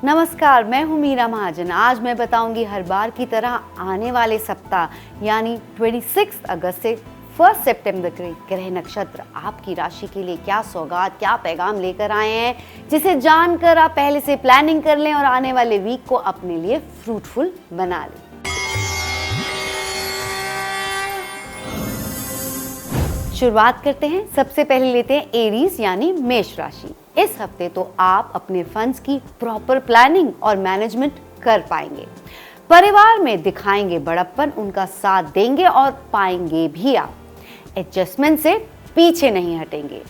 नमस्कार, मैं हूं मीरा महाजन। आज मैं बताऊंगी हर बार की तरह आने वाले सप्ताह यानी 26 अगस्त से 1 सितंबर के ग्रह नक्षत्र आपकी राशि के लिए क्या सौगात, क्या पैगाम लेकर आए हैं, जिसे जानकर आप पहले से प्लानिंग कर लें और आने वाले वीक को अपने लिए फ्रूटफुल बना लें। शुरुआत करते हैं। सबसे पहले लेते हैं एरीज यानी मेष राशि। इस हफ्ते तो आप अपने फंड्स की प्रॉपर प्लानिंग और मैनेजमेंट कर पाएंगे। परिवार में दिखाएंगे बड़प्पन, उनका साथ देंगे और पाएंगे भी आप। एडजस्टमेंट से पीछे नहीं हटेंगे।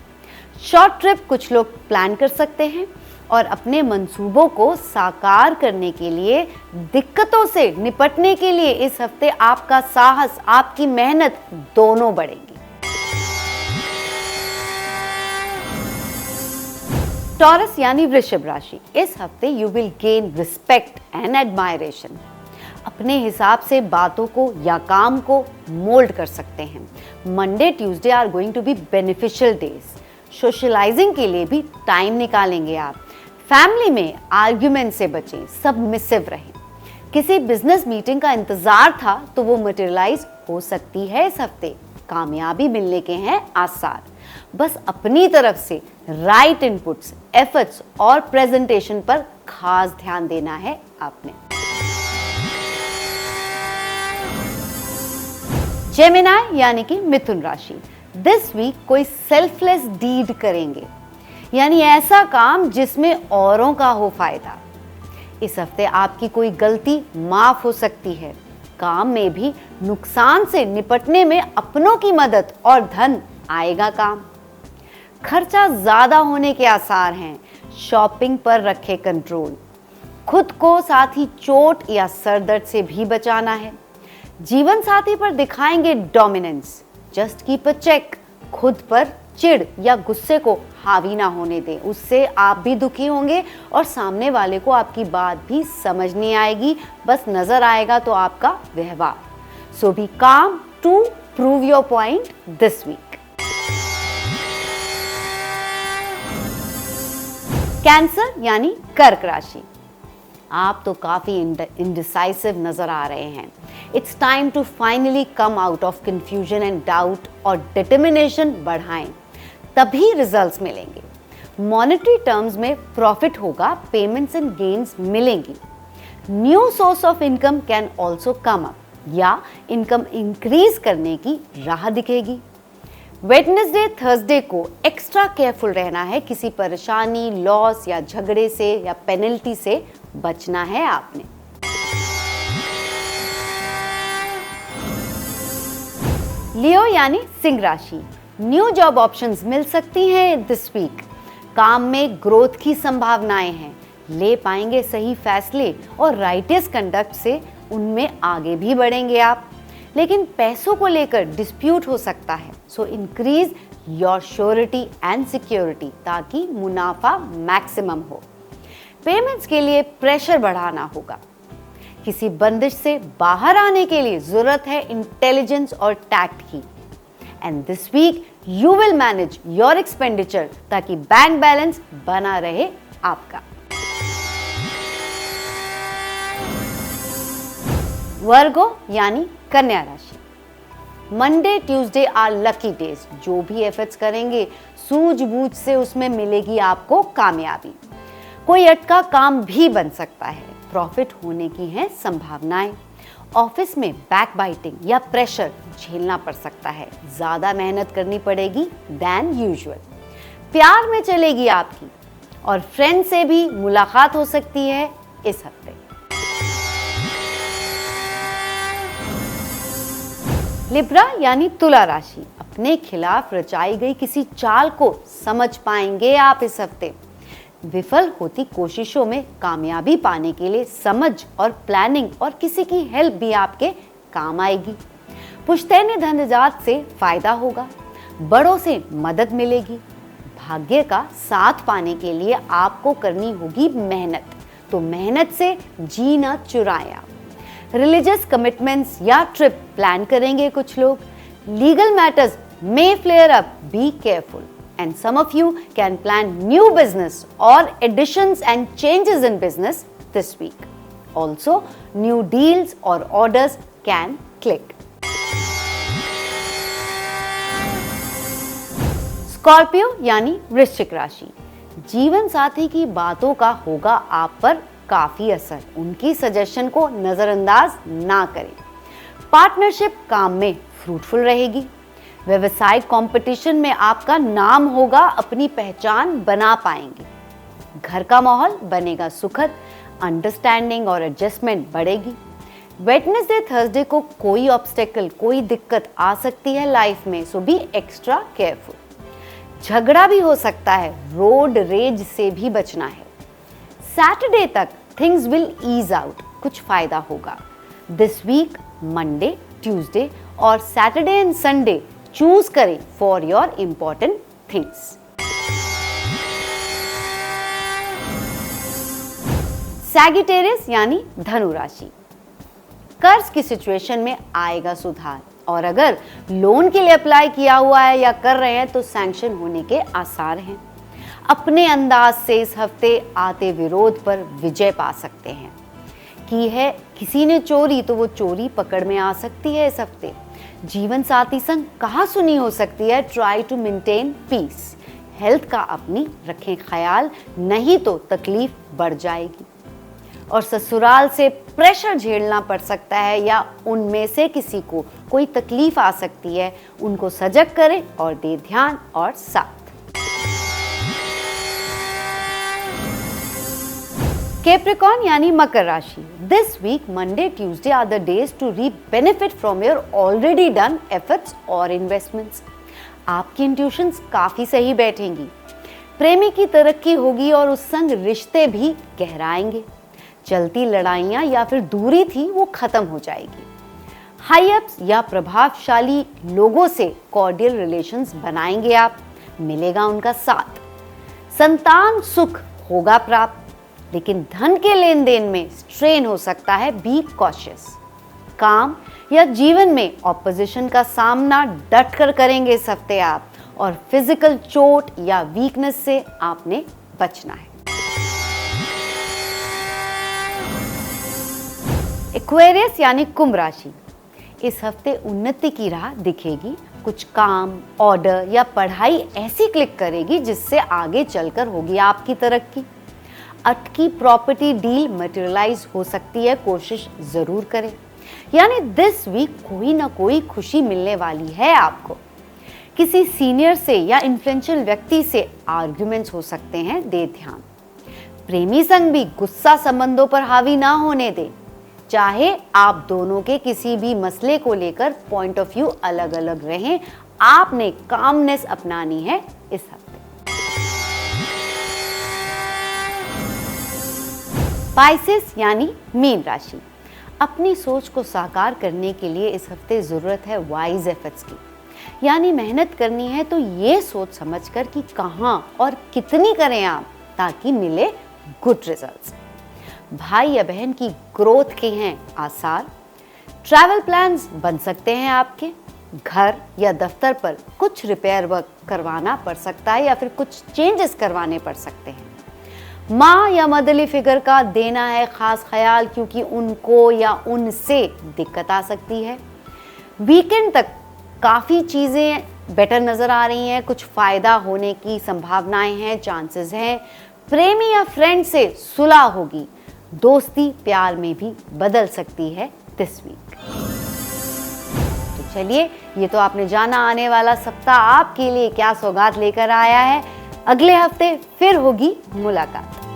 शॉर्ट ट्रिप कुछ लोग प्लान कर सकते हैं और अपने मंसूबों को साकार करने के लिए, दिक्कतों से निपटने के लिए इस हफ्ते आपका साहस, आपकी मेहनत दोनों बढ़ेंगी। टॉरस यानी वृषभ राशि। इस हफ्ते you will gain respect and admiration. अपने हिसाब से बातों को या काम को मोल्ड कर सकते हैं। Monday Tuesday are going to be beneficial days. Socialising के लिए भी टाइम निकालेंगे आप। फैमिली में आर्ग्यूमेंट से बचें, सबमिसिव रहें। किसी बिजनेस मीटिंग का इंतजार था तो वो मटेरियलाइज हो सकती है इस हफ्ते। कामयाबी मिलने के हैं आसार। बस अपनी तरफ से राइट इनपुट्स, एफर्ट्स और प्रेजेंटेशन पर खास ध्यान देना है आपने। जेमिनाई यानी कि मिथुन राशि। दिस वीक कोई सेल्फलेस डीड करेंगे, यानी ऐसा काम जिसमें औरों का हो फायदा। इस हफ्ते आपकी कोई गलती माफ हो सकती है। काम में भी नुकसान से निपटने में अपनों की मदद और धन आएगा काम। खर्चा ज्यादा होने के आसार हैं। शॉपिंग पर रखे कंट्रोल। खुद को साथ ही चोट या सर दर्द से भी बचाना है। जीवन साथी पर दिखाएंगे dominance. Just keep a check. खुद पर चिढ़ या गुस्से को हावी ना होने दें, उससे आप भी दुखी होंगे और सामने वाले को आपकी बात भी समझ नहीं आएगी, बस नजर आएगा तो आपका व्यवहार। So be calm to prove your point this week. Cancer यानी कर्क राशि। आप तो काफी इंडिसाइसिव नजर आ रहे हैं। It's time to finally come out of confusion and doubt और डिटर्मिनेशन बढ़ाएं, तभी रिजल्ट्स मिलेंगे। मॉनेटरी टर्म्स में प्रॉफिट होगा, पेमेंट्स एंड गेन्स मिलेंगी। New source of income can also come up या इनकम इंक्रीज करने की राह दिखेगी। वेडनेसडे थर्सडे को एक्स्ट्रा केयरफुल रहना है। किसी परेशानी, लॉस या झगड़े से या पेनल्टी से बचना है आपने। लियो यानी सिंह राशि। न्यू जॉब ऑप्शंस मिल सकती हैं दिस वीक। काम में ग्रोथ की संभावनाएं हैं। ले पाएंगे सही फैसले और राइटियस कंडक्ट से उनमें आगे भी बढ़ेंगे आप। लेकिन पैसों को लेकर डिस्प्यूट हो सकता है। So increase your surety and security ताकि मुनाफा मैक्सिमम हो। पेमेंट्स के लिए प्रेशर बढ़ाना होगा। किसी बंदिश से बाहर आने के लिए जरूरत है इंटेलिजेंस और टैक्ट की। And this week you will manage your expenditure ताकि बैंक बैलेंस बना रहे आपका। वर्गो यानी कन्या राशि। Monday Tuesday are lucky days. जो भी एफर्ट्स करेंगे सूझबूझ से उसमें मिलेगी आपको कामयाबी। कोई अटका काम भी बन सकता है। प्रॉफिट होने की हैं संभावनाएं। ऑफिस में बैक बाइटिंग या प्रेशर झेलना पड़ सकता है। ज्यादा मेहनत करनी पड़ेगी देन यूजुअल। प्यार में चलेगी आपकी और फ्रेंड से भी मुलाकात हो सकती है इस हफ्ते। लिब्रा यानी तुला राशि। अपने खिलाफ रचाई गई किसी चाल को समझ पाएंगे आप इस हफ्ते। विफल होती कोशिशों में कामयाबी पाने के लिए समझ और प्लानिंग और किसी की हेल्प भी आपके काम आएगी। पुश्तैनी धनजात से फायदा होगा। बड़ों से मदद मिलेगी। भाग्य का साथ पाने के लिए आपको करनी होगी मेहनत, तो मेहनत से जी न चुराएं आप। रिलीजियस कमिटमेंट्स या ट्रिप प्लान करेंगे कुछ लोग। Legal matters may flare up, be careful. and some of you can plan new business or additions and changes in business this week. Also, new deals or orders can click. Scorpio यानी वृश्चिक राशि, जीवन साथी की बातों का होगा आप पर काफी असर। उनकी सजेशन को नजरअंदाज ना करें। पार्टनरशिप काम में फ्रूटफुल रहेगी। व्यवसायिक कंपटीशन में आपका नाम होगा, अपनी पहचान बना पाएंगे। घर का माहौल बनेगा सुखद, अंडरस्टैंडिंग और एडजस्टमेंट बढ़ेगी। वेडनेसडे थर्सडे को कोई ऑब्स्टेकल, कोई दिक्कत आ सकती है लाइफ में, सो बी एक्स्ट्रा केयरफुल। झगड़ा भी हो सकता है, रोड रेज से भी बचना है। सैटरडे तक थिंग्स विल ईज आउट, कुछ फायदा होगा। दिस वीक मंडे, ट्यूसडे और सैटरडे एंड संडे चूज करें for your important things. Sagittarius यानी धनु राशि, कर्ज की सिचुएशन में आएगा सुधार, और अगर लोन के लिए अप्लाई किया हुआ है या कर रहे हैं तो सैंक्शन होने के आसार हैं। अपने अंदाज से इस हफ्ते आते विरोध पर विजय पा सकते हैं। की है किसी ने चोरी तो वो चोरी पकड़ में आ सकती है इस हफ्ते। जीवन साथी संग कहा सुनी हो सकती है। Try to maintain peace. Health का अपनी रखें ख्याल, नहीं तो तकलीफ बढ़ जाएगी। और ससुराल से प्रेशर झेलना पड़ सकता है या उनमें से किसी को कोई तकलीफ आ सकती है। उनको सजग करें और दे ध्यान और साथ। कैप्रिकॉर्न यानी मकर राशि, this week Monday Tuesday are the days to reap benefit from your already done efforts और इन्वेस्टमेंट्स। आपकी इंट्यूशंस काफी सही बैठेंगी। प्रेमी की तरक्की होगी और उस संग रिश्ते भी गहराएंगे। चलती लड़ाइयां या फिर दूरी थी वो खत्म हो जाएगी। हाई अप्स या प्रभावशाली लोगों से कॉर्डियल रिलेशंस बनाएंगे आप, मिलेगा उनका साथ। संतान सुख होगा प्राप्त, लेकिन धन के लेन देन में स्ट्रेन हो सकता है। Be cautious. काम या जीवन में ऑपोजिशन का सामना डट कर करेंगे इस हफ्ते आप, और फिजिकल चोट या वीकनेस से आपने बचना है। एक्वेरियस यानी कुंभ राशि, इस हफ्ते उन्नति की राह दिखेगी। कुछ काम, ऑर्डर या पढ़ाई ऐसी क्लिक करेगी जिससे आगे चलकर होगी आपकी तरक्की। अटकी प्रॉपर्टी डील मटेरियलाइज हो सकती है, कोशिश जरूर करें। यानी दिस वीक कोई ना कोई खुशी मिलने वाली है आपको। किसी सीनियर से या इन्फ्लुएंशियल व्यक्ति से आर्ग्यूमेंट्स हो सकते हैं, दे ध्यान। प्रेमी संग भी गुस्सा संबंधों पर हावी ना होने दे। चाहे आप दोनों के किसी भी मसले को लेकर पॉइंट ऑफ व्यू अलग अलग रहें, आपने कामनेस अपनानी है इस हफ्ते। पाइसेस यानी मीन राशि, अपनी सोच को साकार करने के लिए इस हफ्ते जरूरत है वाइज एफर्ट्स की। यानी मेहनत करनी है तो ये सोच समझकर कि कहां और कितनी करें आप, ताकि मिले गुड रिजल्ट्स। भाई या बहन की ग्रोथ के हैं आसार। ट्रैवल प्लान्स बन सकते हैं आपके। घर या दफ्तर पर कुछ रिपेयर वर्क करवाना पड़ सकता है या फिर कुछ चेंजेस करवाने पड़ सकते हैं। माँ या मदरली फिगर का देना है खास ख्याल, क्योंकि उनको या उनसे दिक्कत आ सकती है। वीकेंड तक काफ़ी चीज़ें बेटर नज़र आ रही हैं। कुछ फ़ायदा होने की संभावनाएं हैं, चांसेस हैं। प्रेमी या फ्रेंड से सुलह होगी। दोस्ती प्यार में भी बदल सकती है दिस वीक। तो चलिए, ये तो आपने जाना आने वाला सप्ताह आपके लिए क्या सौगात लेकर आया है। अगले हफ्ते फिर होगी मुलाकात।